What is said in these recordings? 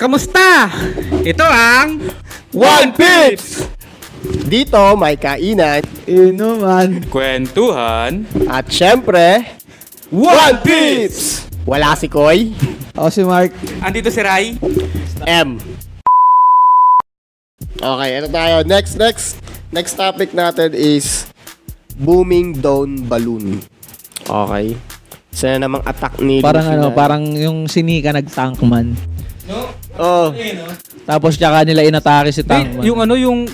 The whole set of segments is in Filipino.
Kamusta? Ito ang One Pips! Dito may kainan, Inuman. Kwentuhan at syempre, One Pips! Wala si Koy, Ako si Mark. Andito si Rai. M. Okay, ito tayo. Next topic natin is booming down balloon. Okay. Isa na namang attack ni Parang Luffy na- parang yung sinika nag-tankman. Oh, Tapos tsaka nila inatake si Tankman. Yung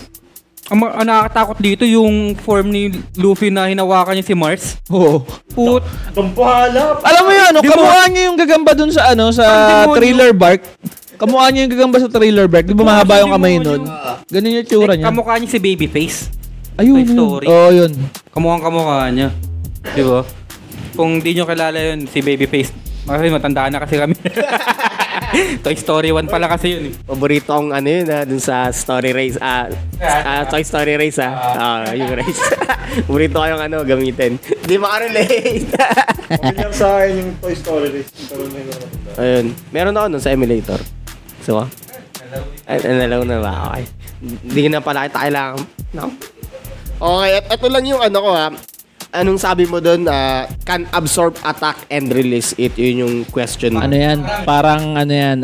ang nakakatakot dito yung form ni Luffy na hinawakan niya si Mars. Oo. Put. Alam mo yun, Di mo- kamukha niya yung gagamba dun sa sa Ang demonyo. Thriller Bark. Kamukha niya yung gagamba sa Thriller Bark. Di ba mahaba yung kamay nun? Ganun yung tsura niya. Kamukha niya si Babyface. Ayun Toy yun. Story. Oo, yun. Kamukha niya. Di ba? Kung di nyo kilala yun, si Babyface. Kasi matandaan na kasi kami. Toy Story 1 pala kasi yun. paborito kong ano yun dun sa Story Race. Toy Story Race yung race. Paborito ko yung gamitin. Di makarelate. Pamilyar sa akin yung Toy Story Race. Ayun. Meron ako nun sa emulator. So, nalaw na ba? Okay. Hindi na pala kita kailangan. No? Okay, at ito lang yung ko Anong sabi mo doon? Can absorb, attack, and release it. Yun yung question mo. Ano yan? Parang ano yan,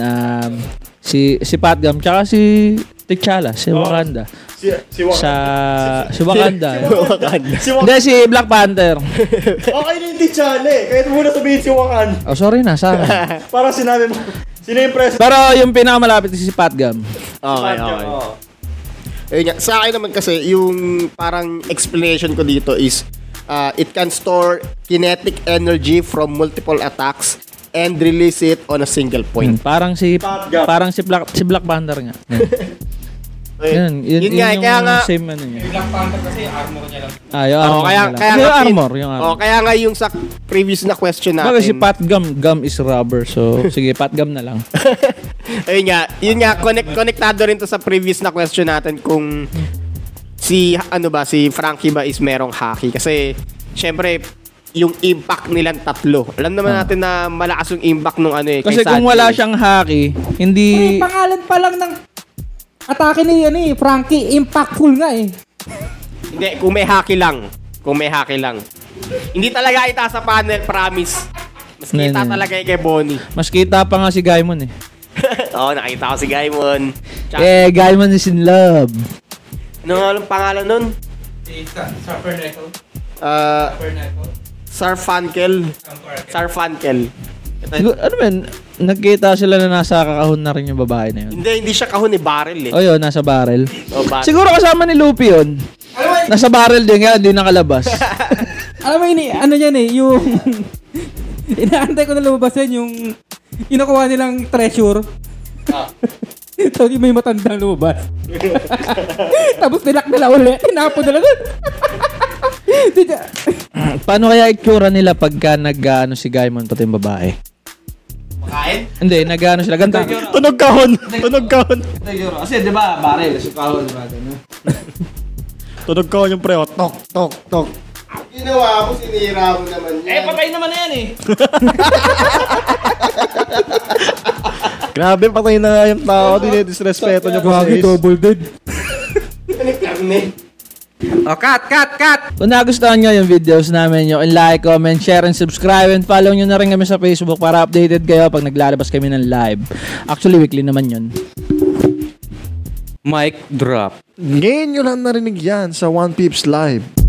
si Patgam, tsaka si T'Challa, si Wakanda. Si Wakanda. Wakanda. Hindi, si Black Panther. Okay na yung T'Challa eh. Kahit muna sabihin si Wakan. Oh, sorry na, sa akin. Parang sinabi mo. Sino yung president? Pero yung pinakamalapit si Patgam. Okay. Ayun nga. Sa akin naman kasi, yung parang explanation ko dito is it can store kinetic energy from multiple attacks and release it on a single point. Parang si Black Panther nga. Yun nga, kaya nga same ano niya. Black Panther kasi armor niya lang. Yung armor. kaya Yung armor. kaya nga yung sa previous na question natin. Bakit si Patgam is rubber, so sige, Patgam na lang. yun nga, konektado rin to sa previous na question natin kung si Frankie ba is merong haki kasi syempre yung impact nilang tatlo. Alam naman natin na malakas yung impact nung Kasi kay kung Sanji. wala siyang haki, hindi Pangalan pa lang ng atake ni Frankie, impactful nga eh. Hindi, kung may haki lang. Hindi talaga ita sa panel, promise. Mas kita Hindi. talaga kay Bonnie. mas kita pa nga si Gaimon eh. Oo, nakita ko si Gaimon. Gaimon is in love. Ano nga ang pangalan nun? Si Sarferneco. Sarfankel. Ano man, nagkita sila na nasa kakahon na rin yung babae na yun. Hindi siya kahon ni Barrel eh. O yun, nasa barrel. Siguro. Siguro kasama ni Luffy yun. Nasa barrel din nga, hindi nakalabas. Alam mo ano yan eh, yung inaantay ko na lumabas yan, yung inakuha nilang treasure. Tapos yung may matandang lumabas. Tapos nilak nila ulit, tinapon nila doon. Paano kaya itsura nila pagka si Gaimon pati yung babae? Kain? Hindi, sila. Ganda. Tunog kahon. Kasi di ba, barrel, si kahon. Tunog kahon yung preo. Tok, tok, tok. Ginawa mo, sinira mo naman yan. Patay naman na yan eh. Grabe, patay na nga yung tao. Dinidisrespeto nyo pa Gagi, double dead. Cut! Kung nagustuhan nyo yung videos namin, yung like, comment, share, and subscribe, and follow nyo na rin kami sa Facebook para updated kayo pag naglalabas kami ng live. Actually, weekly naman yun. Mic drop. Ngayon nyo lang narinig yan sa One Pips Live.